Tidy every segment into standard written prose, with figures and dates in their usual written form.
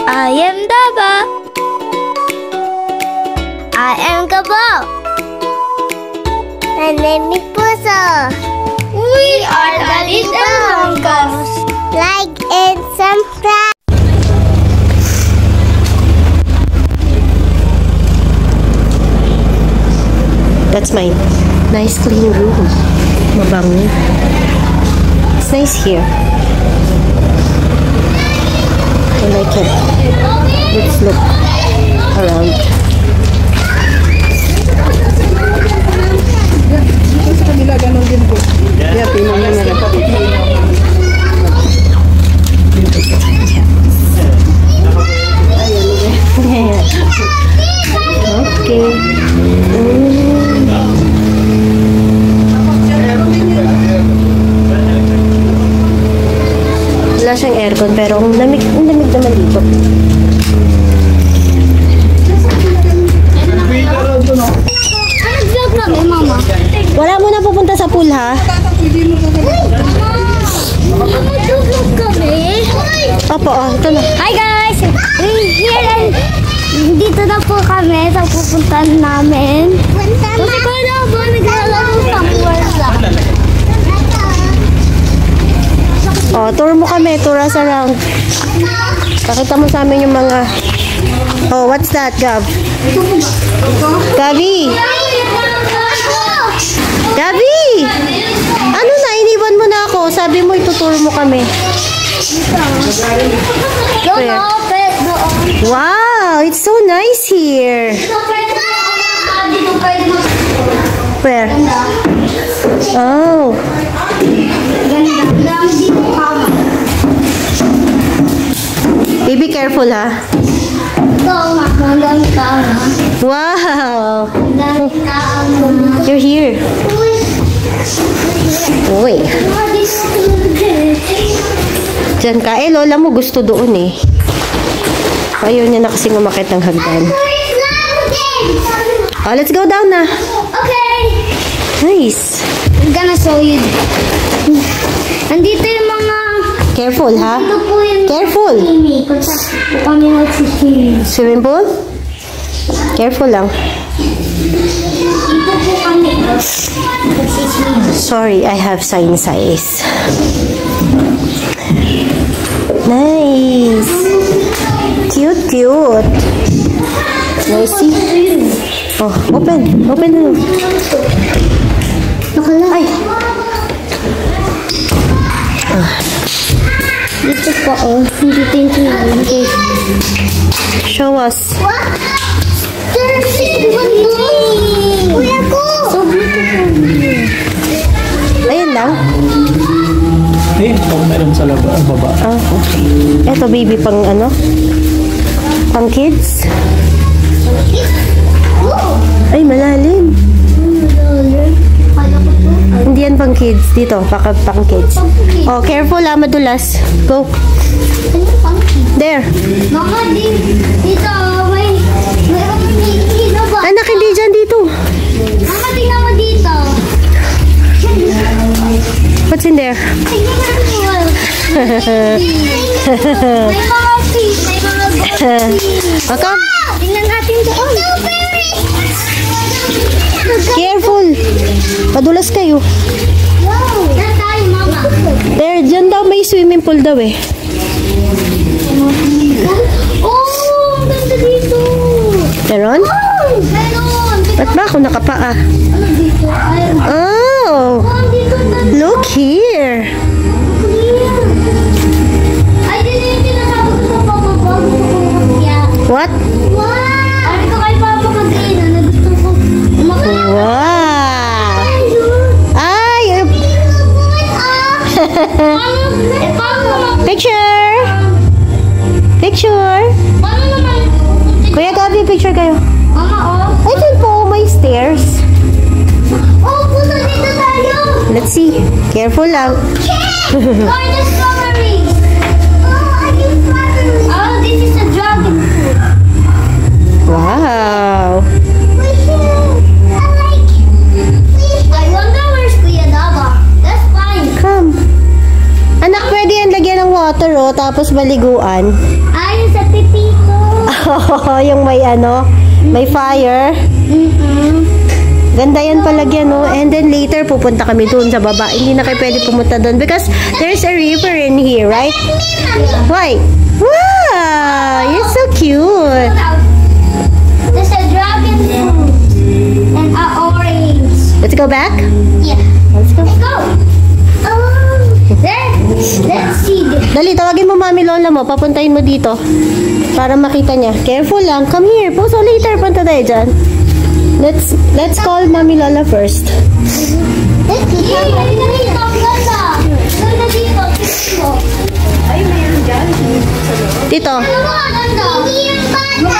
I am Daba. I am Gabo. My name is Puso. We are the Little Mongols. Like and subscribe. That's my nice clean room. Mabango. It's nice here. I like it. Let's look around. Okay. Wala siyang aircon pero ang lamig naman dito. Wala mo na pupunta sa pool, ha? Opo, ito na. Hi guys! Here dito na po kami sa pupuntahan namin. Kasi ko na po naglalaro sa wala. Oh, tour mo kami. Tour us around. Pakita mo sa amin yung mga... Oh, what's that, Gab? Gabi! Gabi! Ano na? Iniwan mo na ako. Sabi mo, itutour mo kami. Where? Wow! It's so nice here. Where? Oh. Be careful, ha? Wow! You're here. Uy. Diyan ka. Eh, lola mo gusto doon eh. Ayaw niya na kasi umakit ng hagdan. Oh, let's go down na. Okay. Nice. I'm gonna show you. Andito yung mga... Careful, ha? Ito po yung... Careful. Swimming pool? Careful lang. Dito po kami. Sorry, I have sinus eyes. Nice. Cute, cute. Noisy. Oh, open. Open na. Ay. Dito po, oh. Dito yung tinawag. Okay. Show us. What? There's one more. Kuya ko. So beautiful. Ayun lang. Eh, pag meron sa baba. Ah, okay. Eto, baby, pang ano? Pang kids? Ay, malalim. Hindi yan pang kids. Dito, pang kids. Oh, careful ha, madulas. Go. There. Mama, dito, may ba? Anak, hindi dyan dito. Mama, tingnan mo dito. What's in there? Tingnan mo dito. May mga fish, may mga fish. Okay. Tingnan natin doon. Careful. Madulas kayo. Wow. Saan tayo, Mama? There, dyan daw may swimming pool daw eh. Oh, ang ganda dito. Meron? Meron. Ba't ba ako nakapaa? Ano dito? Ayun. Oh! Oh, dito ang ganda. Look here! Ay, dito yung sinasabi ko sa Papa Bob. Gusto ko umakyat. What? Wow! Sabi ko kay Papa kanina na gusto ko umakyat. Wow! Ay! Picture! Picture! Paano naman? Kuya Gabi, picture kayo. Mama, oh. Ay, dun po, may stairs. Oh, puso dito tayo. Let's see. Careful lang. Oh, the strawberries. Oh, I get strawberries. Oh, this is a dragon fruit. Wow! I wonder where's Kuya Daba. That's fine. Come. Anak, pwede yan lagyan ng water, oh. dito, tapos maliguan. Ayun sa pipito. Yung may may fire. Ganda yan palagyan, no? And then later, pupunta kami doon sa baba. Hindi na kayo pwede pumunta doon because there's a river in here, right? Why? Wow! You're so cute. There's a dragon fruit and an orange. Let's go back? Yeah. Let's go. Let's see this. Dali, tawagin mo mami lola mo. Papuntahin mo dito. Para makita niya. Careful lang. Come here. Puso later. Punta tayo dyan. Let's call mami lola first. Let's see. Tito. Hindi yung bata.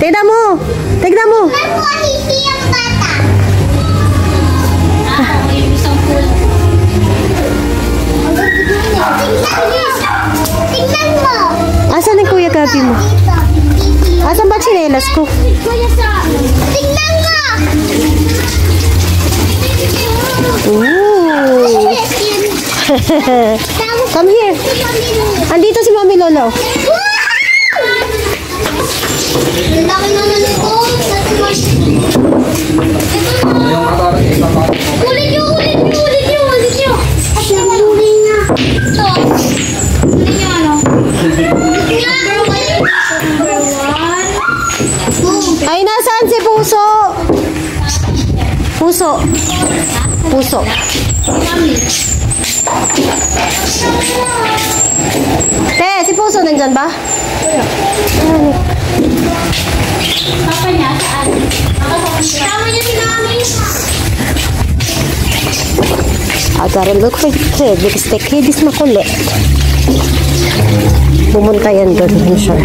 Tignan mo. Tignan mo. Hindi yung bata. Tingnan mo. Asan ang kuya Gabi mo? Asan ba chinelas ko? Tingnan mo. Ooh. Come here. Andito si mami lola. Ang laki na nito. Ulit nyo. At naman ulit na. Ito. Ulit nyo ano? Ay, nasaan si Puso? Puso. Si Puso nandyan ba? Papa niya, saan? Tama niya si Mami. I gotta look for the kid because the kid is makulit. Pumunta yan doon, I'm sure.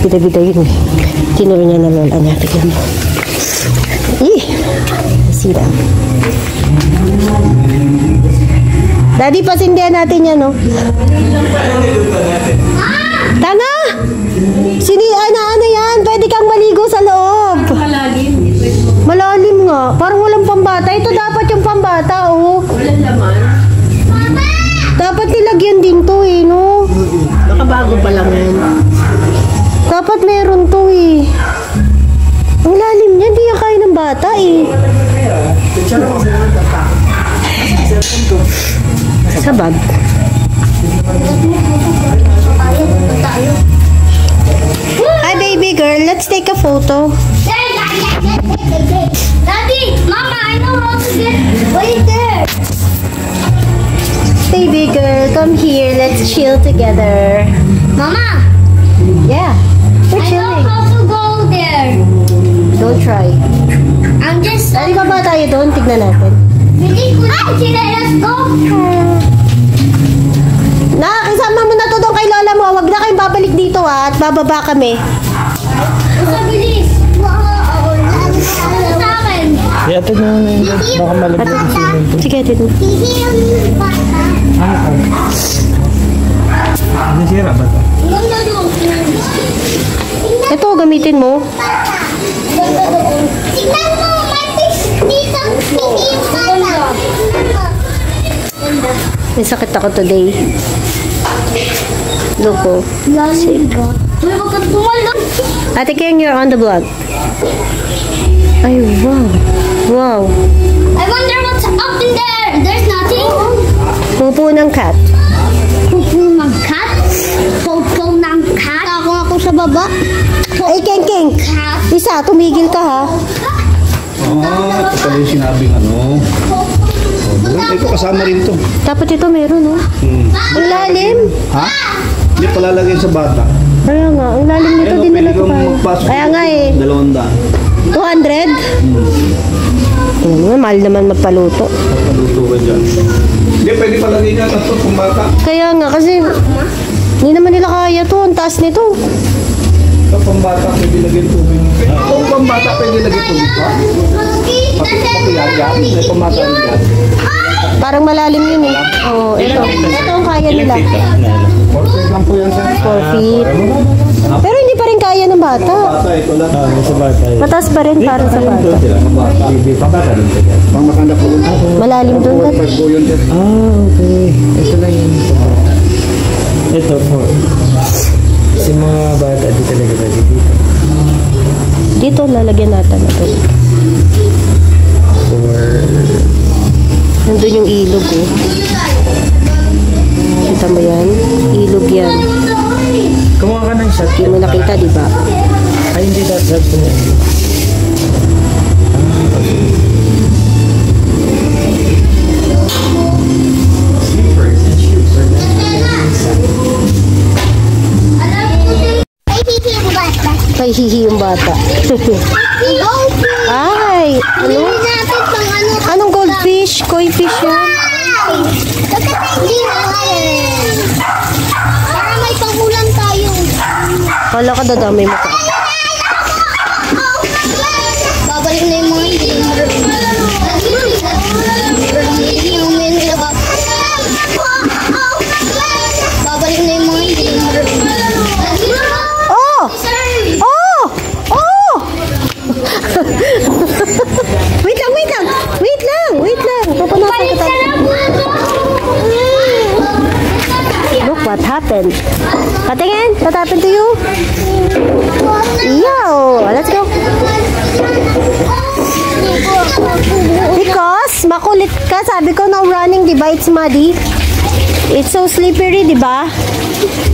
Bida-bida yun eh. Tinuro niya na lola niya. Tignan mo. See that? Daddy, pasindihan natin yan, no? Tanga! Ano yan? Pwede kang maligo sa loob. Malalim nga. Parang walang pambata. Ito dapat yung pambata, oh. Walang laman. Dapat nilagyan din to, eh, no? Nakabago pa lang yan. Dapat meron to, eh. Ang lalim niya. Hindi yan kaya ng bata, eh. Sa bag. Hi, baby girl. Let's take a photo. Daddy, Mama, I know how to get. Wait there. Baby girl, come here. Let's chill together. Mama, Yeah, we're I know chilling. how to go there. Don't try. I'm just. Dali ba ba tayo doon? Tignan natin. Really good. Let's go. Nakakisama mo na to doon kay lola mo. Huwag na kayong babalik dito, ha. At bababa kami. Basta bilis. Sa akin. Ito na yun. Baka malagyan ng swimming pool. Sige, dito. Hindi yung bata. Nasira ba ito? Ganda doon. Ito, gamitin mo. Ganda doon. Tignan mo, may fish dito. Hindi yung bata. Ganda. May sakit ako today. Look, oh. Lalim ba? Uy, wag ka tumalak. Ate Keng, you're on the vlog. Ay, wow. Wow. I wonder what's up in there. There's nothing. Pupo ng cat. Pupo ng cat? Pupo ng cat? Ako sa baba. Ay, Keng, Keng. Cat? Isa, tumigil ka, ha. Ito pala yung sinabing ano. Ito kasama rin to. Dapat ito meron, oh. Ang lalim. Ha? Hindi palalagay sa bata. Kaya nga, ang lalim nito din nila Pwede ko kang kaya. magpasok. Kaya nga, eh. 200. 200? Mahal naman magpaluto. Paluto ka dyan. Hindi, pwede palagay niya ito kung bata. Kaya nga, kasi hindi naman nila kaya to. Ang taas nito. Ito pambata, pwede lagyan tubig. Kung pambata, pwede lagyan tubig pa. Papilaga. May pambata rin dyan. Parang malalim yun, eh. Oo, ito. Ito ang kaya nila. 4 feet lang po yan sa 4 feet. Pero hindi pa rin kaya ng bata. Bata, ito lang. Sa bata. Mataas pa rin para sa bata. Bibi, pabata din sila. Pang makanda po. Malalim doon ka. Po yun. Okay. Ito lang yung sa bata. Ito po. Kasi mga bata, di talaga pwede dito. Dito, lalagyan natin ito. Nandun yung ilog eh. Kita mo yan? Ilog yan. Kumuha ka ng shot. Hindi mo nakita, di ba? Ay, hindi shot ko na. Ay, hihi yung bata. Ay, ano? Anong goldfish? Koi fish yun? Para may pangulan tayo. Kala ka dadamay mo ka. Babalik na yung mga hindi. Babalik na yung mga hindi. Oh! Oh! Oh! Wait lang, wait lang! Wait lang, wait lang! Pupunasan kita. Look what happened. Patingin! What happened to you? Yo! Let's go! Because makulit ka. Sabi ko no running, diba? It's muddy. It's so slippery, diba?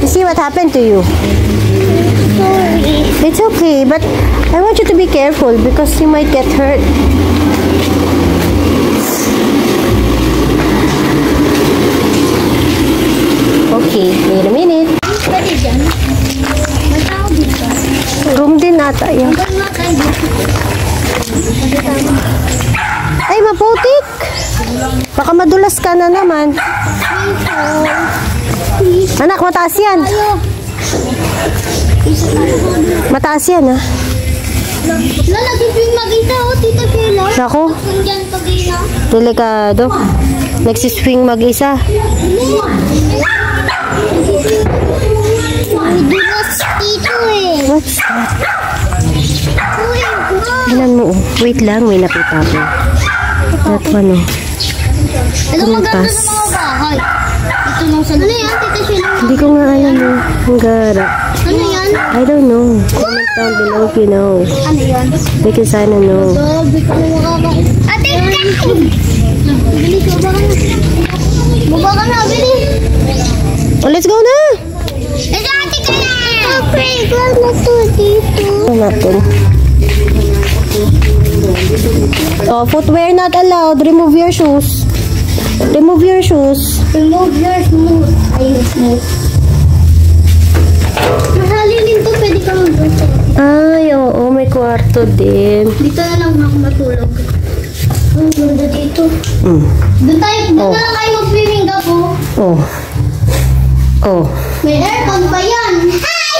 You see what happened to you? It's okay, but I want you to be careful because you might get hurt. Okay, wait a minute. Pwede dyan. May tao dito. Room din ata yan. Ay, maputik! Baka madulas ka na naman. Anak, mataas yan. Mataas yan, ha? Lala, dito yung mag-isa, oh, Tita Sheila. Naku, Nandyan pag-ina. delikado. Nagsiswing mag-isa. May dulas dito eh. What's that? Uy, wow. Tingnan mo, oh. Wait lang, may nakita ko. That one, oh. Ito maganda Tumitas. sa mga bahay. Ito nung sa... Ano yan, Tita Sheila? Hindi ko nga alam, oh. Ang gara. Ano yan? I don't know. Comment down below if you know. Ano yan? Because I don't know. Sabi ko na makakain. Ate, bili ka ba ka na? Baba ka na, bili. Oh, let's go na! Ito, ate ka na! Okay, class na to dito. Ano natin? Oh, footwear not allowed. Remove your shoes. Remove your shoes. Remove your smooth. Ayun, smooth. Mahalilin to, pwede ka mag-gusto. Ay, oo, may kwarto din. Dito na lang ako matulog. Ang ganda dito. Doon na lang kayo mag-swimming ka po. Oh. Oh. May aircon pa yan. Hi!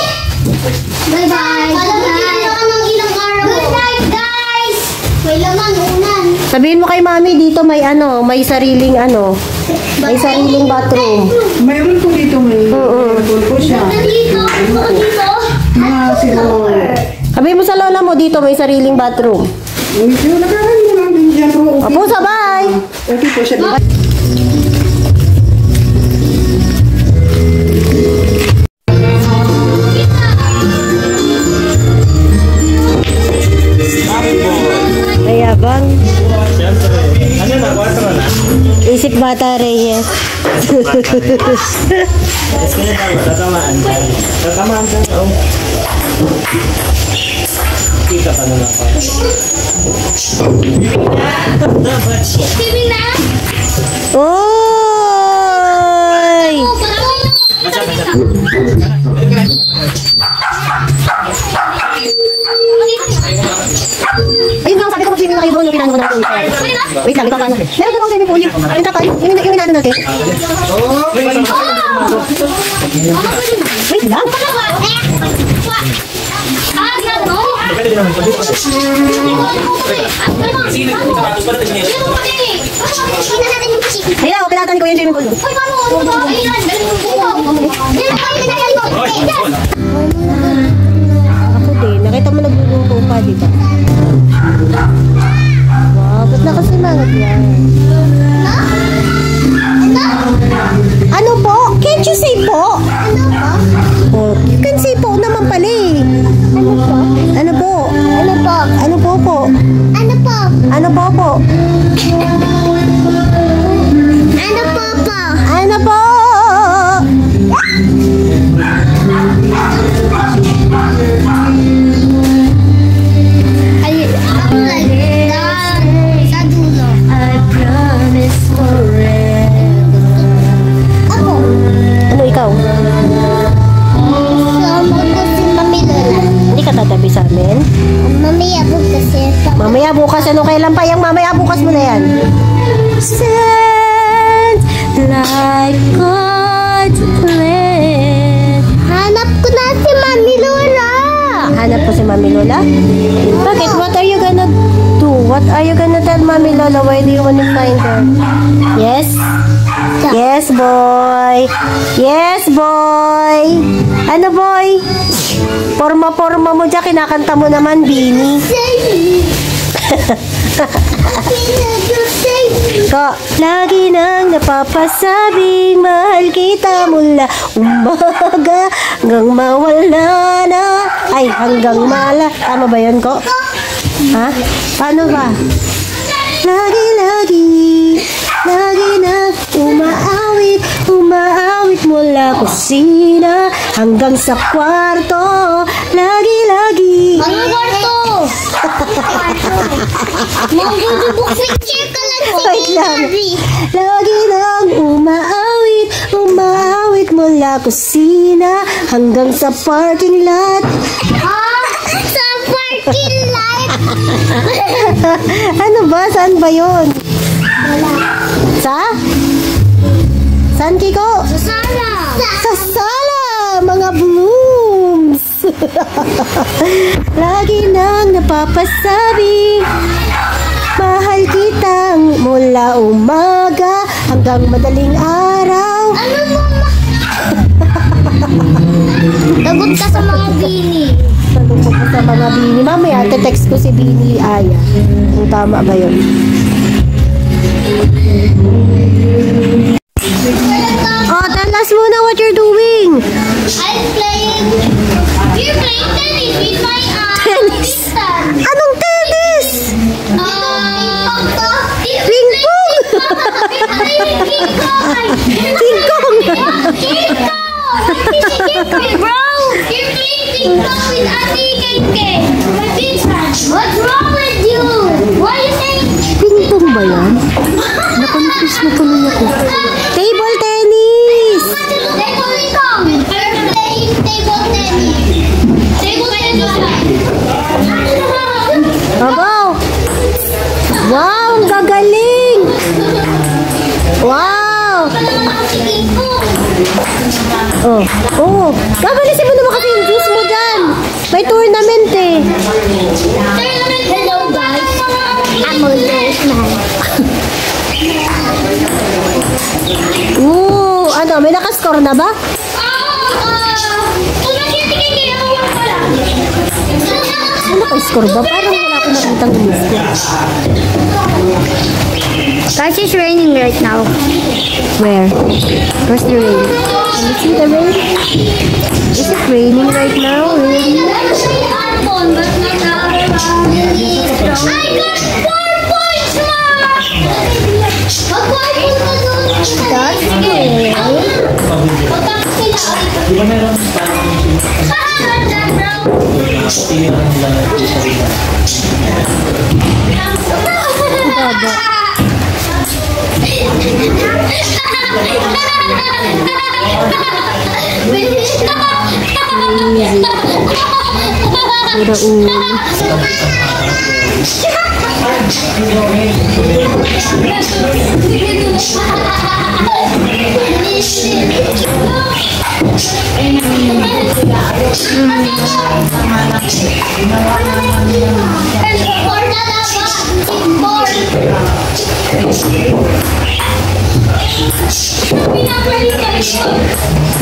Bye-bye. Alam mo, dito ka ng ilang araw. Good night, guys! May laman, unan. Sabihin mo kay mami, dito may ano, may sariling ano, may sariling bathroom. Mayroon po dito may po siya. Dito, dito. Mga siguro. Sabihin mo sa lola mo, dito may sariling bathroom. Medyo nakaroon mo lang din dyan. Pero okay. Apo, sabay! Okay po siya. Ayabang. Siyempre. Ano na? 4 na? Isip bata, Reyes. Tapos kanya tayo. Tatamaan ka. Tatamaan ka. Oh. Kita ka na lang. Swimming na? Oy! Ayun lang, sabi ko mag-swimming na kayo doon, yung pinano ko natin. Wait lang, ito ka na. Meron ko swimming pool. Yung takay, yung inano natin. Wait lang. Depende din naman. Ayun, pinatan ko yung swimming pool. Ako bukas. Ano kailan pa yung mamaya? Bukas mo na yan. Send like God's plan. Hanap ko na si Mami Lola. Hanap ko si Mami Lola? Bakit? What are you gonna do? What are you gonna tell Mami Lola? Why do you wanna find her? Yes? Yes, boy. Yes, boy. Ano, boy? Porma-porma mo dyan. Kinakanta mo naman, Bini. Ko, lagi nang napapasabing mahal kita mula umaga hanggang mawala na. Ay, hanggang mala. Tama ba yun, ko? Ha? Paano ba? Lagi na umaawit mula kusina hanggang sa kwarto. Lagi. Anong kwarto? Mag-buksit ka lang si Wait lang. Mary. Lagi nang umaawit mula kusina hanggang sa parking lot. Sa parking lot. Ano ba? Saan ba yun? Saan, Kiko? Sa sala. Sa sala, mga blooms. Lagi nang napapasabi, mahal kitang mula umaga hanggang madaling araw. Ano mo Lagot ka sa mga bini. Tanong ko pa sa mga Bini. Mamaya, text ko si Bini Aya. Kung tama ba yun? Oh, tell us muna what you're doing. I'm playing. You're playing tennis with my Tennis? sister. Anong tennis? Ping pong. King Kong. King Kong. King Kong. Bro, you're playing King Kong with Ate Kenke. My sister. What's wrong with you? Why are you saying? Ping pong ba yan? Nakonfuse na tuloy ako. Table tennis. Table Kong. I'm playing table tennis. Table tennis. Go. Wow, ang gagaling. Wow. Oh. Kabalisin mo naman kasi yung juice mo dyan. May tournament eh. Hello guys. I'm a man. Ano, may nakascore na ba? Ano nakascore ba? Parang wala ko nakitang umiscore. Guys, it's raining right now. Where? Where's the rain? Can you see the rain? Is it raining right now? Really? I got 4 points, That's good. Di ba meron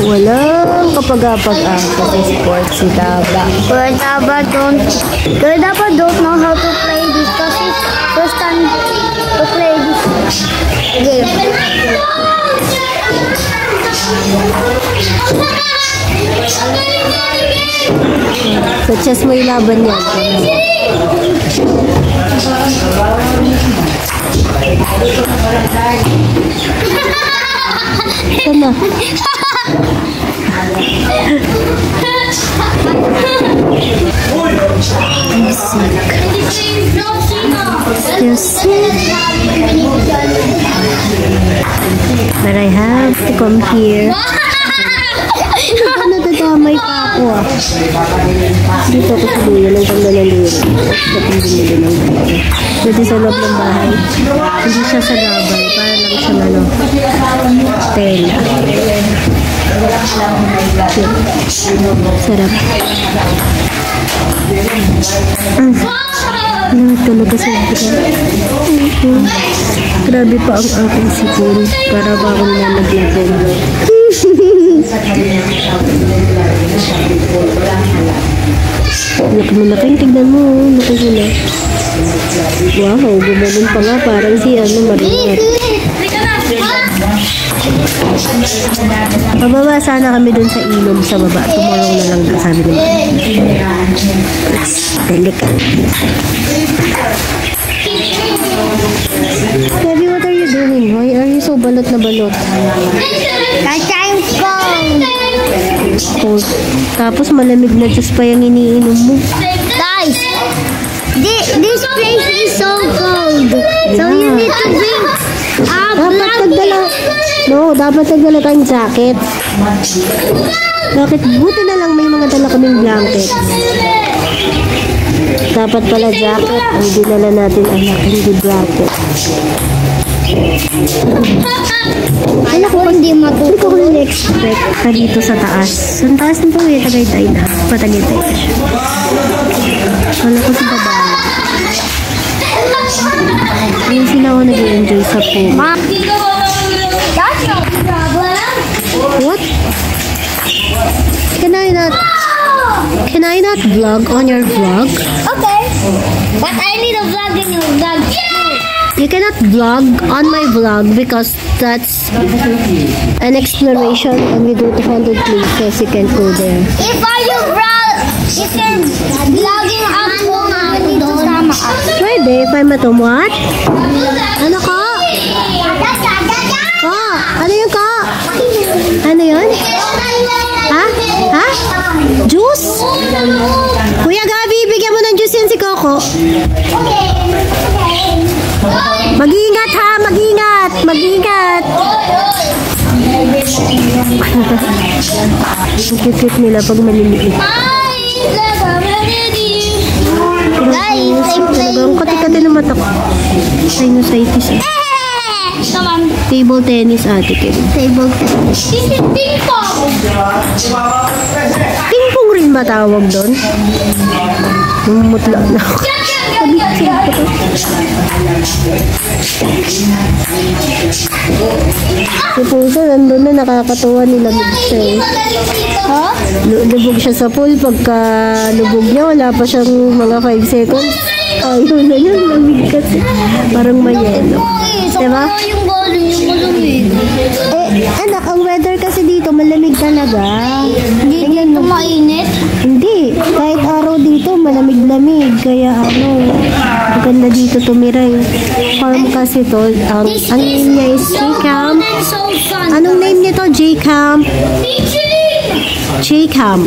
Walang kapag-apag-asa sa sports si Daba. But Daba don't know how to play this because he's first time to play this game. Sa chess mo ilaban yan. Sana. Still sick. But I have to come here. Nadadamay pa ako. Wow. Dito ako sa dulo ng paglalalirin. Tapos kapag bumili ng gabay. Dito sa loob ng bahay. Hindi siya sa gabay. Para lang siya tela. Sarap. Talaga sa grabe pa ang aking sipon. Para ba akong nalaglagan. Laki mo laking, tignan mo. Laki mo na. Wow, gumanon pa nga. Parang si Marinette. Pababa sana kami dun sa ilog sa baba. Tumulong na lang sabi naman. Delicate. Baby, what are you doing? Why are you so balot na balot? Oh, tapos malamig na juice pa yung iniinom mo. Guys, this place is so cold. So you need to bring dapat nagdala tayong jacket. Bakit? Buti na lang may mga dala kaming blanket. Dapat pala jacket. Ang dinala natin hindi blanket. Alam ko hindi Hindi ko expect ka dito sa taas. Ang taas nito Tagaytay na. Patagitay na siya. Wala ko sa baba. Ayun sila ako nag-enjoy sa pool. That's no problem. What? Can I not vlog on your vlog? Okay. But I need a vlog in your vlog too. You cannot vlog on my vlog because that's an exploration and we go to 100 places. You can't go there. If you're vlogging up home, dito sama ka. Pwede, if I'm at home. What? Ano ka? Ka? Ano yun ka? Ano yun? Ha? Ha? Juice? Kuya Gabi, bigyan mo ng juice yan si Coco. Mag-iingat ha, mag-iingat. Mag-iingat. Cute nila pag maliliit. Guys, Talagang kati-kati na mata ko. Sinusitis eh. come on. Table tennis, Ate Kim. Table tennis. This is ping pong. Ping-pong rin ba tawag doon? Mumutla na ako. Si Puso, nandun na nakakatuwa nilamig siya eh. Huh? Lubog siya sa pool. Pagka lubog niya, wala pa siyang mga 5 seconds. Ayaw na yun, lamig kasi. Parang may yelo. Diba? Yung malamig. Anak, ang weather kasi dito, malamig talaga. Hindi dito mainit. Hindi. Kahit araw dito, malamig-lamig. Kaya maganda dito tumira yung farm kasi to. Ang name niya is J-Camp. So fun. Anong name nito? J-Camp. J-Camp.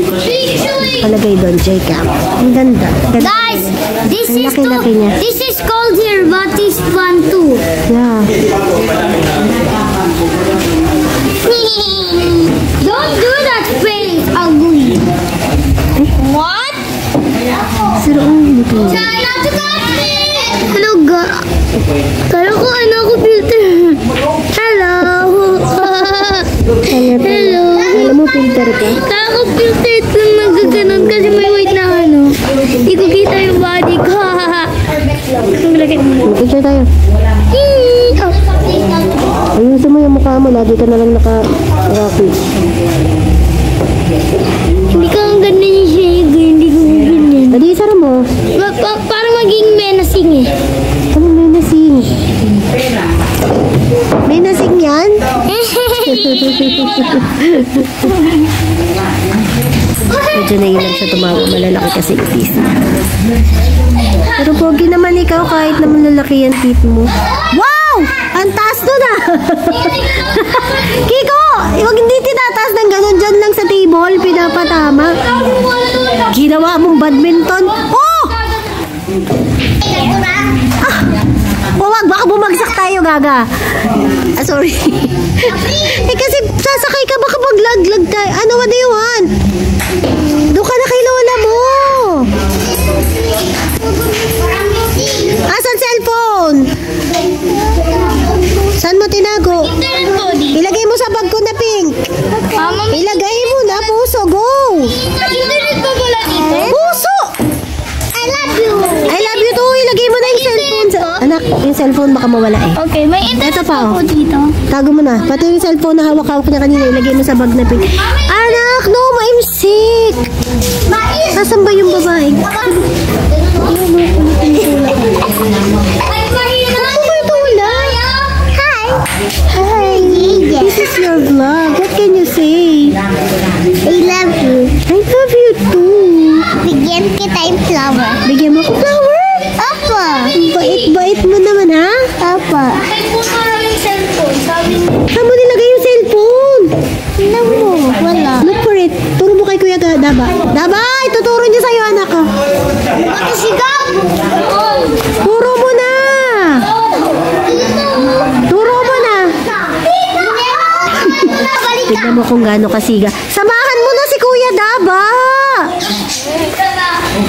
Palagay doon, J-Camp. Ang ganda. Guys, this Ang is laki-laki niya. this is cold here, but it's fun too. Yeah. Don't do that face, ugly. What? Sir, ito. Try not to touch me. Hello, kala ko ako filter. Hello. Hello. Alam mo, filter ka? Kala ko filter ito nagaganon kasi may white na Hindi ko kita yung body ko. Picture tayo. Ayusin mo yung mukha mo. Lagi ka na lang naka-rocky. Hindi ka ang ganda ni Shego. Hindi ko ganyan. Adi, sara mo. Para maging menacing eh. Ano menacing? Menacing yan? Medyo nailan siya tumawa. Malalaki kasi yung teeth. Pero pogi naman ikaw kahit naman lalaki yung teeth mo. Wow! Ang taas doon ah! Kiko! Huwag hindi tinataas ng gano'n dyan lang sa table. Pinapatama. Ginawa mong badminton. Oh! Wag, baka bumagsak tayo, Gaga. Sorry. Kasi sasakay ka, baka maglaglag tayo. Ano, what do you want? Yung cellphone baka mawala eh. Okay, may internet Ito pa, oh. ako dito. Tago mo na. Pati yung cellphone na hawak-hawak niya kanina, ilagay mo sa bag na pink. Anak, no, I'm sick. Nasaan ba yung babae? Hi. This is your vlog. What can you say? I love you. I love you too. Bigyan kita yung flower. Bigyan mo ko flower. Apa. Bait-bait mo naman, ha? Apa. Bakit po parang yung cellphone? Sabi mo. Saan mo nilagay yung cellphone? Alam mo, wala. Look for it. Turo mo kay Kuya Daba. Daba, ituturo niya sa'yo, anak ko. Bakit sigaw? Turo mo na. Turo mo na. Balik ka. Tignan mo kung gaano kasiga. Samahan mo na si Kuya Daba.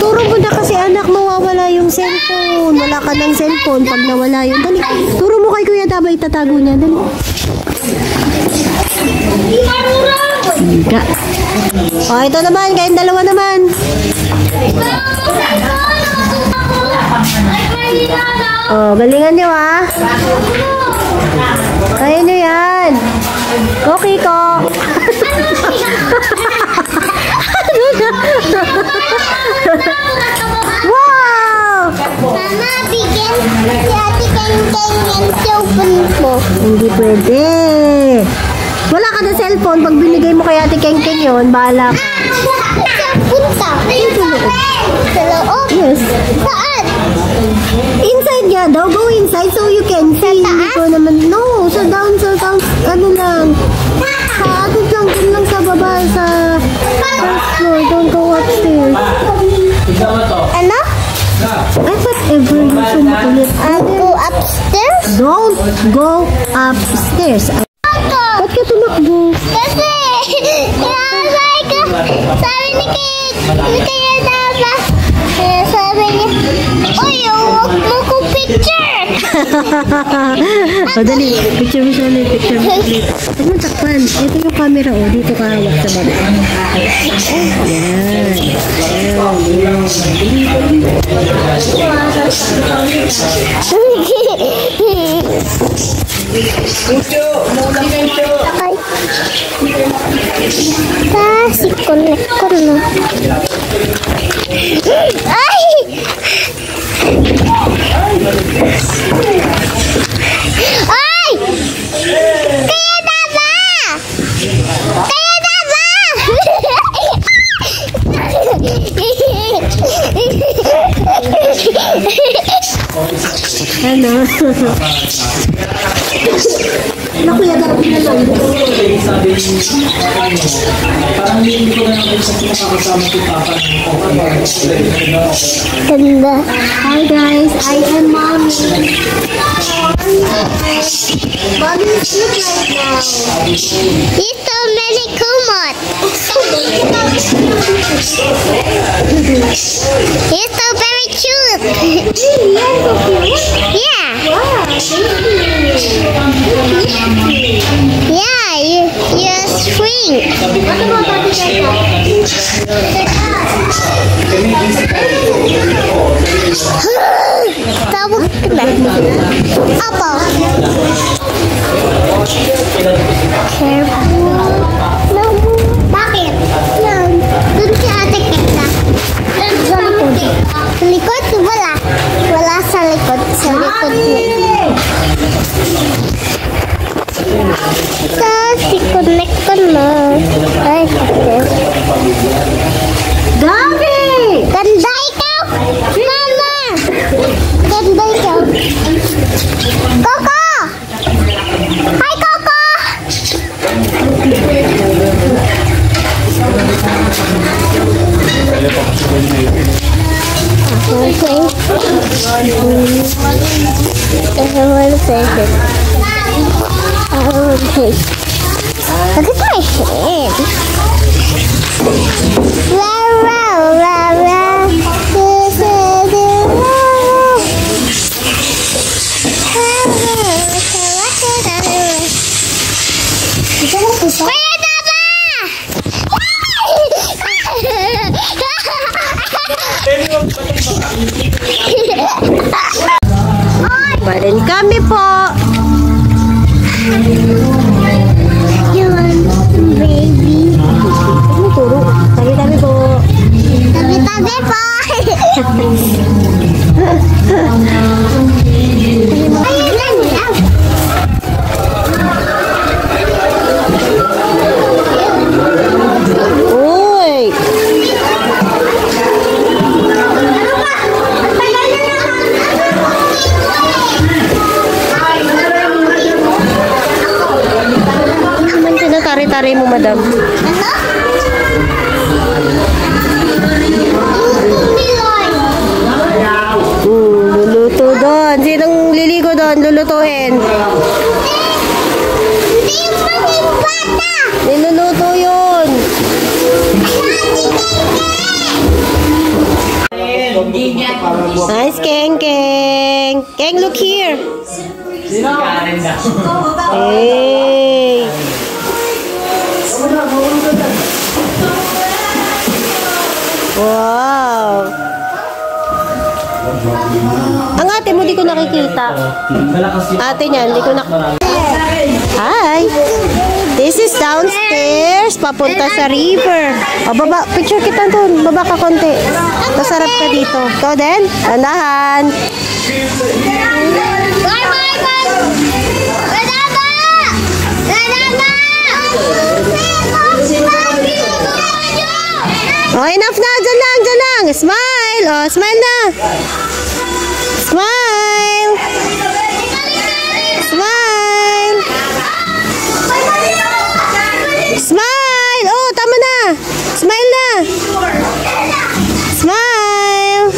Turo mo na kasi anak, mawawala yung cellphone. Wala ka ng cellphone pag nawala yun. Dali. Turo mo kay Kuya Daba, itatago niya. Dali. Higa. O, ito naman. Kayong dalawa naman. O, galingan nyo ha. Kaya nyo yan. Cookie ko. Wow! Mama, bigyan si Ate Keng-Keng yung cellphone ko. Hindi pwede. Wala ka na cellphone. Pag binigay mo kay Ate Keng-Keng yun, bahala ka. Saan punta? Sa loob? Yes. Saan? Inside nga daw. Go inside so you can see. Hindi ko naman. No, sa down. Ano lang. Sa atid lang. Dun lang sa baba. Sa first floor. Don't go upstairs. Ano? Ay, whatever. Gusto mo ulit. I'll go upstairs? Don't go upstairs. Ba't ka tumakbo? Kasi, sabi ni Kaya Daba, sabi niya, uy, huwag mo ko picture. O, dali. Picture mo siya ulit. Picture mo ulit. Huwag mo takpan. Ito yung camera, oh. Dito ka hawak sa baba. Si Konekon na. Ay! Ay! Kaya Daba! Kaya Daba! Ano? Naku, yaga ko na lang. Ganda. Hi guys, I am Mommy. Mommy is cute right now. He's so many kumot. He's so very cute. Yeah. Yeah, you're swing. Tawag ka na. Apa? Careful. No. Bakit? Yan. Doon si Ate Kekla. Sa likod. Sa likod? Wala. Wala sa likod. Sa likod mo. Si connect ko na. Ay, Gabi! ganda ikaw! Mama! Ganda ikaw! Coco! Hi, Coco! Okay. Look at my hand. Kuya Daba! Oy! Balen kami po. Yun, baby. Ano turo? Tabi-tabi po. Tabi-tabi po. Ayun lang yan. Uy! Naman tinatari-tari mo, madam. Ano? Niloy. Luluto doon. Sinong liligo doon? Lulutuin. Hindi yung maging bata. Niluluto yun. Nice, Keng, Keng. Keng, look here. Hey. Wow. Ang ate mo, di ko nakikita. Ate niya, di ko Hi. This is downstairs. Papunta sa river. O, baba. Picture kita doon. Baba ka konti. Masarap ka dito. Ikaw din? Andahan. Bye, bye, bye. Radama! Radama! Oh, enough na. Diyan lang, diyan lang. Smile. Oh, smile na. Smile. Smile. Smile. Oh, tama na. Smile na. Smile.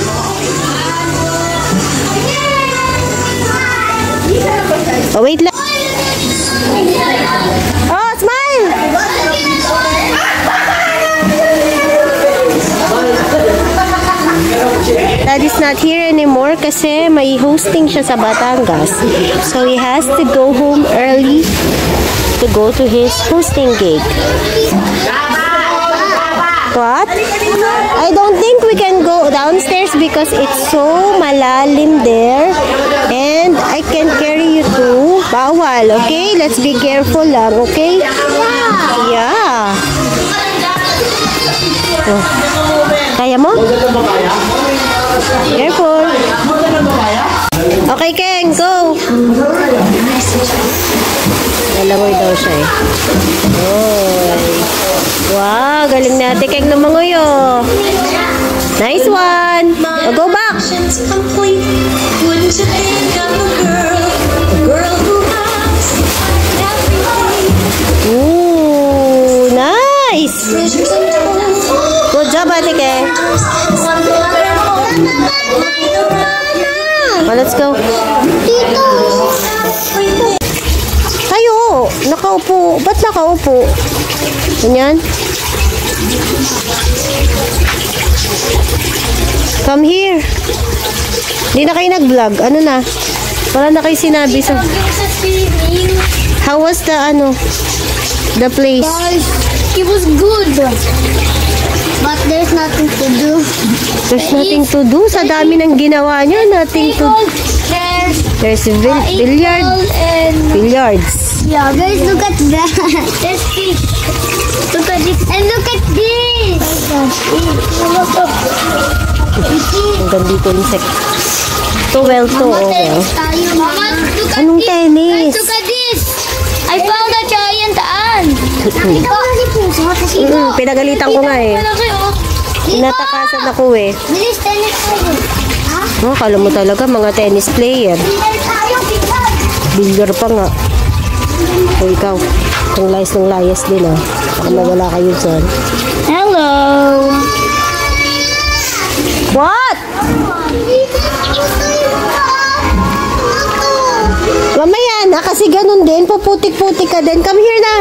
Oh, wait lang. Oh, smile. Daddy's not here anymore kasi may hosting siya sa Batangas. So he has to go home early to go to his hosting gig. What? I don't think we can go downstairs because it's so malalim there and I can carry you to bawal, okay? Let's be careful lang, okay? Yeah. Oh. Kaya mo? Careful. Okay, Keng, go. Nalangoy daw siya eh. Oy. Wow, galing natin, Keng, ng manguyo. Nice one. Oh, go back. Ooh, nice. Good job, Ate Keng. Oh, let's go. Dito. Tayo. Nakaupo. Ba't nakaupo? Ganyan. Come here. Hindi na kayo nag-vlog. Ano na? Wala na kayo sinabi sa... How was the, the place? Guys, it was good. But there's nothing to do. There's nothing to do. Sa dami ng ginawa niya, nothing to... There's billiards. Yeah, guys, look at that. There's fish. Look at this. And look at this. Ang gandito insect. To well. Mama, look at Anong this. tennis? Look at this. I found a giant ant. Ikaw na din po. Pinagalitan ko nga eh. Inatakasan ako eh. Bilis, tennis tayo. Oh, kala mo talaga mga tennis player. Billiard pa nga. O ikaw, kung layas din ah. Baka mawala kayo dyan. Hello. What? Mamaya na kasi ganun din. Puputik-putik ka din. Come here na.